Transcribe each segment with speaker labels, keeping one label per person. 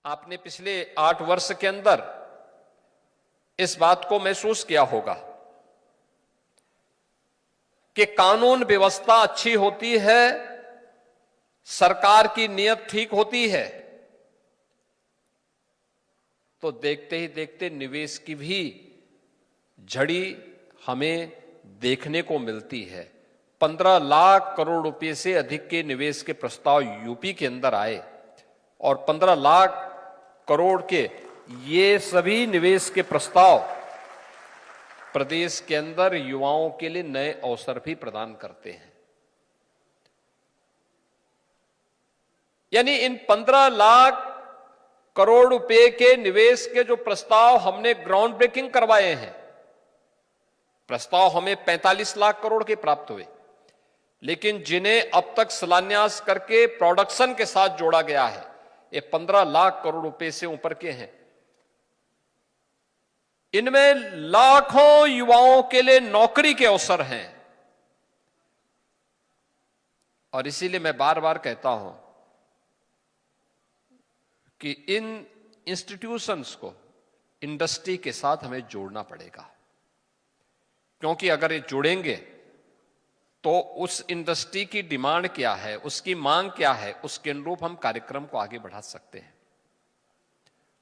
Speaker 1: आपने पिछले 8 वर्ष के अंदर इस बात को महसूस किया होगा कि कानून व्यवस्था अच्छी होती है, सरकार की नीयत ठीक होती है, तो देखते ही देखते निवेश की भी झड़ी हमें देखने को मिलती है। 15 लाख करोड़ रुपए से अधिक के निवेश के प्रस्ताव यूपी के अंदर आए और 15 लाख करोड़ के ये सभी निवेश के प्रस्ताव प्रदेश के अंदर युवाओं के लिए नए अवसर भी प्रदान करते हैं। यानी इन 15 लाख करोड़ रुपए के निवेश के जो प्रस्ताव हमने ग्राउंड ब्रेकिंग करवाए हैं, प्रस्ताव हमें 45 लाख करोड़ के प्राप्त हुए, लेकिन जिन्हें अब तक शिलान्यास करके प्रोडक्शन के साथ जोड़ा गया है, ये 15 लाख करोड़ रुपए से ऊपर के हैं। इनमें लाखों युवाओं के लिए नौकरी के अवसर हैं। और इसीलिए मैं बार बार कहता हूं कि इन इंस्टीट्यूशंस को इंडस्ट्री के साथ हमें जोड़ना पड़ेगा, क्योंकि अगर ये जुड़ेंगे तो उस इंडस्ट्री की डिमांड क्या है, उसकी मांग क्या है, उसके अनुरूप हम कार्यक्रम को आगे बढ़ा सकते हैं।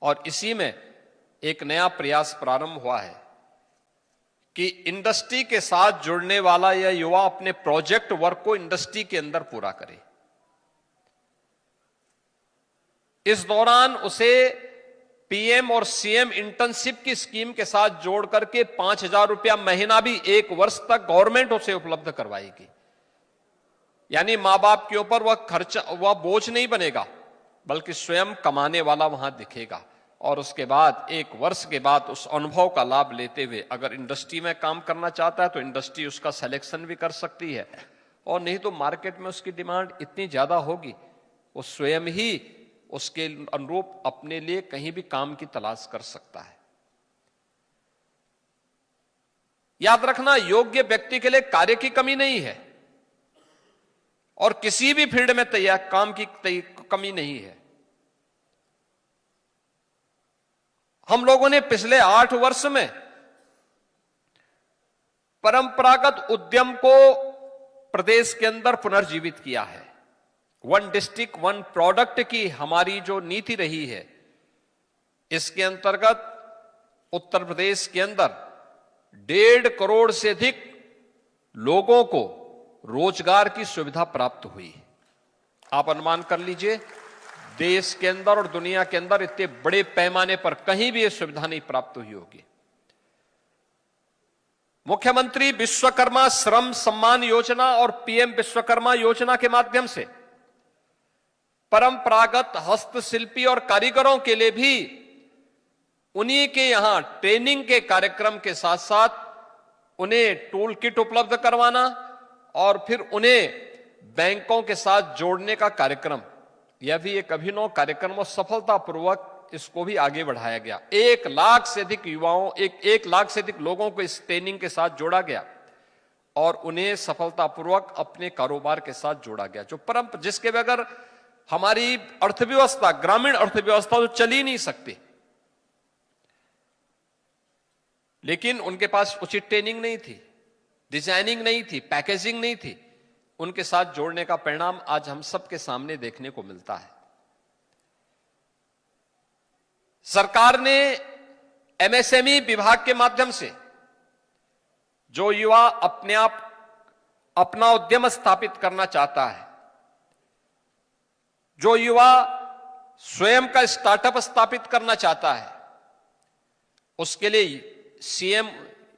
Speaker 1: और इसी में एक नया प्रयास प्रारंभ हुआ है कि इंडस्ट्री के साथ जुड़ने वाला यह युवा अपने प्रोजेक्ट वर्क को इंडस्ट्री के अंदर पूरा करे। इस दौरान उसे पीएम और सीएम इंटर्नशिप की स्कीम के साथ जोड़ करके 5,000 रुपया महीना भी 1 वर्ष तक गवर्नमेंट उसे उपलब्ध करवाएगी। यानी मां बाप के ऊपर वह बोझ नहीं बनेगा, बल्कि स्वयं कमाने वाला वहां दिखेगा। और उसके बाद 1 वर्ष के बाद उस अनुभव का लाभ लेते हुए अगर इंडस्ट्री में काम करना चाहता है तो इंडस्ट्री उसका सिलेक्शन भी कर सकती है, और नहीं तो मार्केट में उसकी डिमांड इतनी ज्यादा होगी वो स्वयं ही उसके अनुरूप अपने लिए कहीं भी काम की तलाश कर सकता है। याद रखना, योग्य व्यक्ति के लिए कार्य की कमी नहीं है और किसी भी फील्ड में तैयार काम की कमी नहीं है। हम लोगों ने पिछले 8 वर्ष में परंपरागत उद्यम को प्रदेश के अंदर पुनर्जीवित किया है। 1 डिस्ट्रिक्ट 1 प्रोडक्ट की हमारी जो नीति रही है, इसके अंतर्गत उत्तर प्रदेश के अंदर 1.5 करोड़ से अधिक लोगों को रोजगार की सुविधा प्राप्त हुई। आप अनुमान कर लीजिए, देश के अंदर और दुनिया के अंदर इतने बड़े पैमाने पर कहीं भी यह सुविधा नहीं प्राप्त हुई होगी। मुख्यमंत्री विश्वकर्मा श्रम सम्मान योजना और पीएम विश्वकर्मा योजना के माध्यम से परंपरागत हस्तशिल्पी और कारीगरों के लिए भी उन्हीं के यहां ट्रेनिंग के कार्यक्रम के साथ साथ उन्हें टूल किट उपलब्ध करवाना और फिर उन्हें बैंकों के साथ जोड़ने का कार्यक्रम, यह भी एक अभिनव कार्यक्रम और सफलतापूर्वक इसको भी आगे बढ़ाया गया। 1 लाख से अधिक युवाओं, 1 लाख से अधिक लोगों को इस ट्रेनिंग के साथ जोड़ा गया और उन्हें सफलतापूर्वक अपने कारोबार के साथ जोड़ा गया, जो जिसके बगैर हमारी अर्थव्यवस्था, ग्रामीण अर्थव्यवस्था तो चल ही नहीं सकती। लेकिन उनके पास उचित ट्रेनिंग नहीं थी, डिजाइनिंग नहीं थी, पैकेजिंग नहीं थी। उनके साथ जोड़ने का परिणाम आज हम सबके सामने देखने को मिलता है। सरकार ने एमएसएमई विभाग के माध्यम से जो युवा अपने आप अपना उद्यम स्थापित करना चाहता है, जो युवा स्वयं का स्टार्टअप स्थापित करना चाहता है, उसके लिए सीएम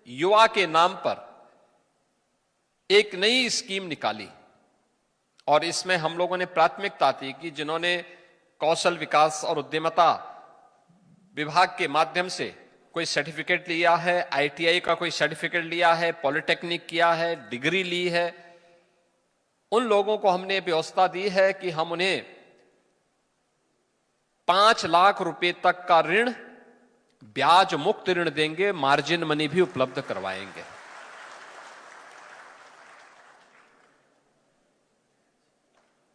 Speaker 1: युवा के नाम पर एक नई स्कीम निकाली और इसमें हम लोगों ने प्राथमिकता दी कि जिन्होंने कौशल विकास और उद्यमिता विभाग के माध्यम से कोई सर्टिफिकेट लिया है, आईटीआई का कोई सर्टिफिकेट लिया है, पॉलिटेक्निक किया है, डिग्री ली है, उन लोगों को हमने व्यवस्था दी है कि हम उन्हें 5 लाख रुपए तक का ऋण, ब्याज मुक्त ऋण देंगे, मार्जिन मनी भी उपलब्ध करवाएंगे।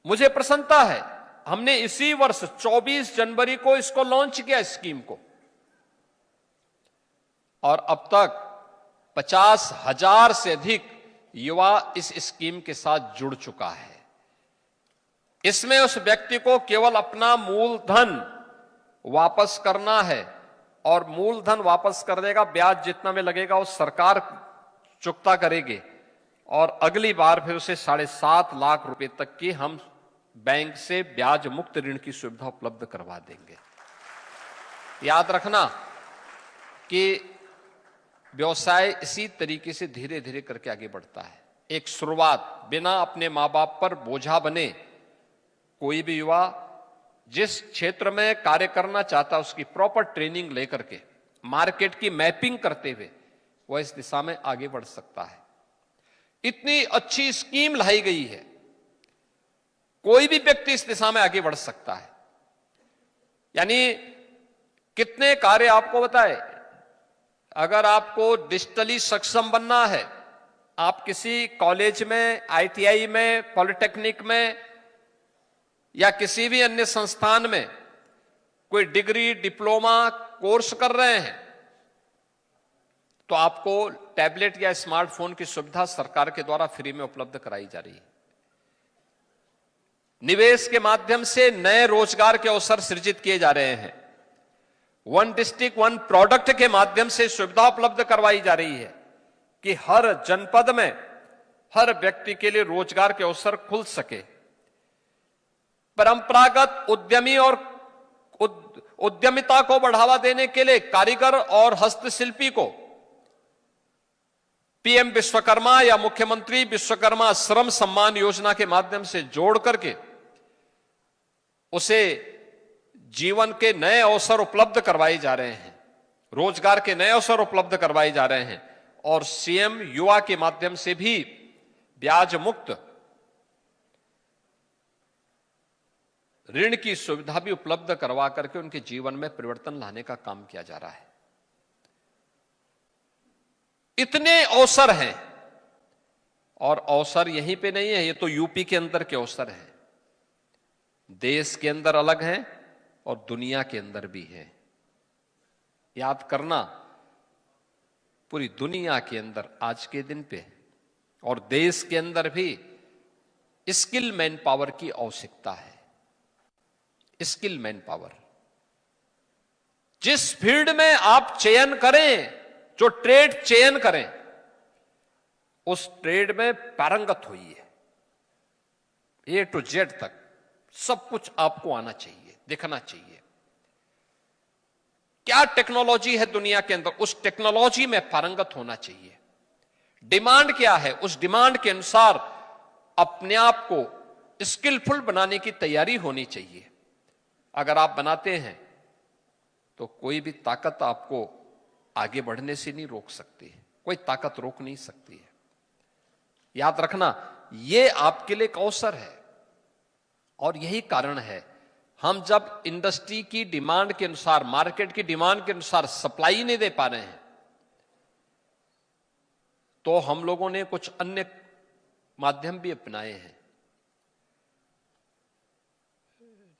Speaker 1: मुझे प्रसन्नता है हमने इसी वर्ष 24 जनवरी को इसको लॉन्च किया, स्कीम को, और अब तक 50,000 से अधिक युवा इस स्कीम के साथ जुड़ चुका है। इसमें उस व्यक्ति को केवल अपना मूलधन वापस करना है, और मूलधन वापस कर देगा, ब्याज जितना में लगेगा वो सरकार चुकता करेगी, और अगली बार फिर उसे 7.5 लाख रुपए तक की हम बैंक से ब्याज मुक्त ऋण की सुविधा उपलब्ध करवा देंगे। याद रखना कि व्यवसाय इसी तरीके से धीरे धीरे करके आगे बढ़ता है। एक शुरुआत, बिना अपने मां बाप पर बोझा बने कोई भी युवा जिस क्षेत्र में कार्य करना चाहता है उसकी प्रॉपर ट्रेनिंग लेकर के, मार्केट की मैपिंग करते हुए वह इस दिशा में आगे बढ़ सकता है। इतनी अच्छी स्कीम लाई गई है, कोई भी व्यक्ति इस दिशा में आगे बढ़ सकता है। यानी कितने कार्य आपको बताए, अगर आपको डिजिटली सक्षम बनना है, आप किसी कॉलेज में, आईटीआई में, पॉलिटेक्निक में या किसी भी अन्य संस्थान में कोई डिग्री, डिप्लोमा कोर्स कर रहे हैं, तो आपको टैबलेट या स्मार्टफोन की सुविधा सरकार के द्वारा फ्री में उपलब्ध कराई जा रही है। निवेश के माध्यम से नए रोजगार के अवसर सृजित किए जा रहे हैं। वन डिस्ट्रिक्ट वन प्रोडक्ट के माध्यम से सुविधा उपलब्ध करवाई जा रही है कि हर जनपद में हर व्यक्ति के लिए रोजगार के अवसर खुल सके। परंपरागत उद्यमी और उद्यमिता को बढ़ावा देने के लिए कारीगर और हस्तशिल्पी को पीएम विश्वकर्मा या मुख्यमंत्री विश्वकर्मा श्रम सम्मान योजना के माध्यम से जोड़ करके उसे जीवन के नए अवसर उपलब्ध करवाए जा रहे हैं, रोजगार के नए अवसर उपलब्ध करवाए जा रहे हैं, और सीएम युवा के माध्यम से भी ब्याज मुक्त ऋण की सुविधा भी उपलब्ध करवा करके उनके जीवन में परिवर्तन लाने का काम किया जा रहा है। इतने अवसर हैं, और अवसर यहीं पे नहीं है, ये तो यूपी के अंदर के अवसर हैं, देश के अंदर अलग हैं और दुनिया के अंदर भी है। याद करना, पूरी दुनिया के अंदर आज के दिन पे और देश के अंदर भी स्किल मैन पावर की आवश्यकता है। स्किल मैन पावर, जिस फील्ड में आप चयन करें, जो ट्रेड चयन करें, उस ट्रेड में पारंगत हुई है। ए टू जेड तक सब कुछ आपको आना चाहिए, दिखना चाहिए। क्या टेक्नोलॉजी है दुनिया के अंदर, उस टेक्नोलॉजी में पारंगत होना चाहिए। डिमांड क्या है, उस डिमांड के अनुसार अपने आप को स्किलफुल बनाने की तैयारी होनी चाहिए। अगर आप बनाते हैं तो कोई भी ताकत आपको आगे बढ़ने से नहीं रोक सकती है, कोई ताकत रोक नहीं सकती है। याद रखना, यह आपके लिए एक अवसर है, और यही कारण है हम जब इंडस्ट्री की डिमांड के अनुसार, मार्केट की डिमांड के अनुसार सप्लाई नहीं दे पा रहे हैं, तो हम लोगों ने कुछ अन्य माध्यम भी अपनाए हैं।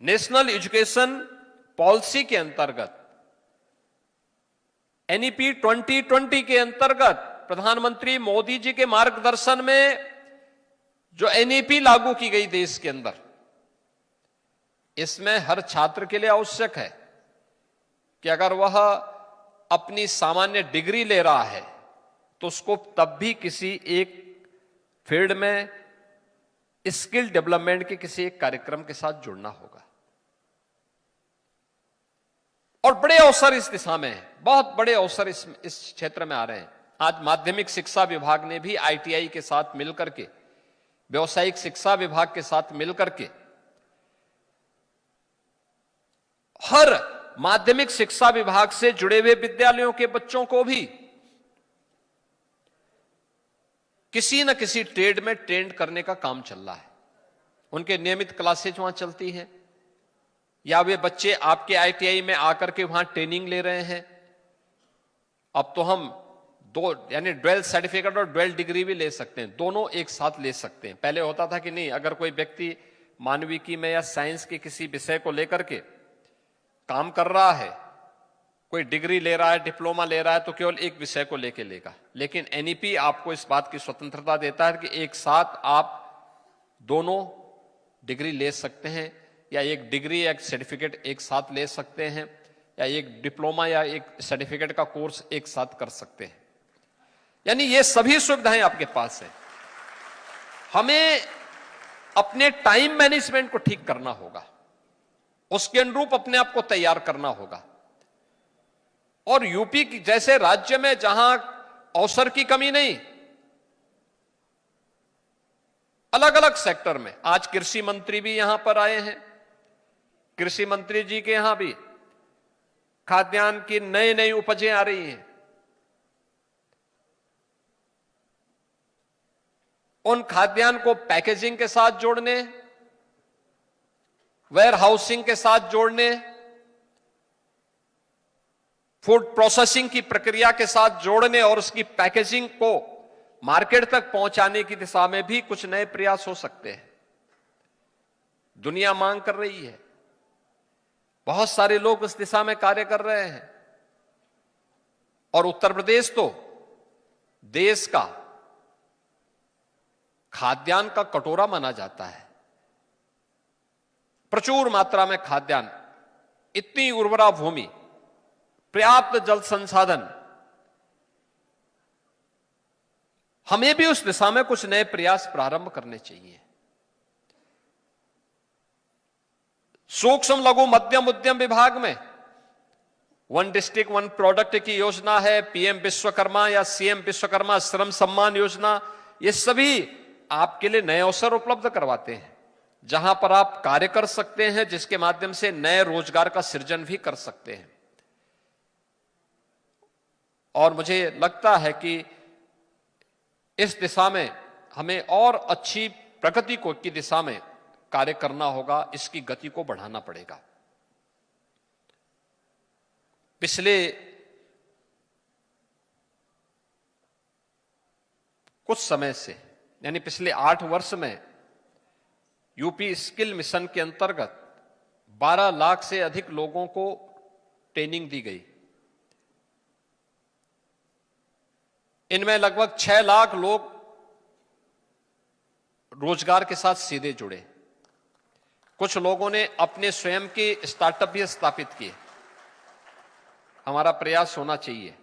Speaker 1: नेशनल एजुकेशन पॉलिसी के अंतर्गत, एनईपी 2020 के अंतर्गत प्रधानमंत्री मोदी जी के मार्गदर्शन में जो एनईपी लागू की गई देश के अंदर, इसमें हर छात्र के लिए आवश्यक है कि अगर वह अपनी सामान्य डिग्री ले रहा है तो उसको तब भी किसी एक फील्ड में स्किल डेवलपमेंट के किसी एक कार्यक्रम के साथ जुड़ना होगा। और बड़े अवसर इस दिशा में हैं, बहुत बड़े अवसर इस क्षेत्र में आ रहे हैं। आज माध्यमिक शिक्षा विभाग ने भी आईटीआई के साथ मिलकर के, व्यावसायिक शिक्षा विभाग के साथ मिलकर के हर माध्यमिक शिक्षा विभाग से जुड़े हुए विद्यालयों के बच्चों को भी किसी न किसी ट्रेड में ट्रेंड करने का काम चल रहा है। उनके नियमित क्लासेज वहां चलती हैं, या वे बच्चे आपके आईटीआई में आकर के वहां ट्रेनिंग ले रहे हैं। अब तो हम दो, यानी ड्वेल सर्टिफिकेट और ड्वेल डिग्री भी ले सकते हैं, दोनों एक साथ ले सकते हैं। पहले होता था कि नहीं, अगर कोई व्यक्ति मानविकी में या साइंस के किसी विषय को लेकर के काम कर रहा है, कोई डिग्री ले रहा है, डिप्लोमा ले रहा है, तो केवल एक विषय को लेके लेगा। लेकिन एनईपी आपको इस बात की स्वतंत्रता देता है कि एक साथ आप दोनों डिग्री ले सकते हैं, या एक डिग्री या एक सर्टिफिकेट एक साथ ले सकते हैं, या एक डिप्लोमा या एक सर्टिफिकेट का कोर्स एक साथ कर सकते हैं। यानी ये सभी सुविधाएं आपके पास है। हमें अपने टाइम मैनेजमेंट को ठीक करना होगा, उसके अनुरूप अपने आप को तैयार करना होगा। और यूपी जैसे राज्य में जहां अवसर की कमी नहीं, अलग अलग सेक्टर में, आज कृषि मंत्री भी यहां पर आए हैं, कृषि मंत्री जी के यहां भी खाद्यान्न की नई नई उपजें आ रही हैं। उन खाद्यान्न को पैकेजिंग के साथ जोड़ने, वेयर हाउसिंग के साथ जोड़ने, फूड प्रोसेसिंग की प्रक्रिया के साथ जोड़ने और उसकी पैकेजिंग को मार्केट तक पहुंचाने की दिशा में भी कुछ नए प्रयास हो सकते हैं। दुनिया मांग कर रही है, बहुत सारे लोग इस दिशा में कार्य कर रहे हैं। और उत्तर प्रदेश तो देश का खाद्यान्न का कटोरा माना जाता है। प्रचुर मात्रा में खाद्यान्न, इतनी उर्वरा भूमि, पर्याप्त जल संसाधन, हमें भी उस दिशा में कुछ नए प्रयास प्रारंभ करने चाहिए। सूक्ष्म लघु मध्यम उद्यम विभाग में वन डिस्ट्रिक्ट वन प्रोडक्ट की योजना है, पीएम विश्वकर्मा या सीएम विश्वकर्मा श्रम सम्मान योजना, ये सभी आपके लिए नए अवसर उपलब्ध करवाते हैं, जहां पर आप कार्य कर सकते हैं, जिसके माध्यम से नए रोजगार का सृजन भी कर सकते हैं। और मुझे लगता है कि इस दिशा में हमें और अच्छी प्रगति की दिशा में कार्य करना होगा, इसकी गति को बढ़ाना पड़ेगा। पिछले कुछ समय से, यानी पिछले 8 वर्ष में यूपी स्किल मिशन के अंतर्गत 12 लाख से अधिक लोगों को ट्रेनिंग दी गई। इनमें लगभग 6 लाख लोग रोजगार के साथ सीधे जुड़े। कुछ लोगों ने अपने स्वयं के स्टार्टअप भी स्थापित किए। हमारा प्रयास होना चाहिए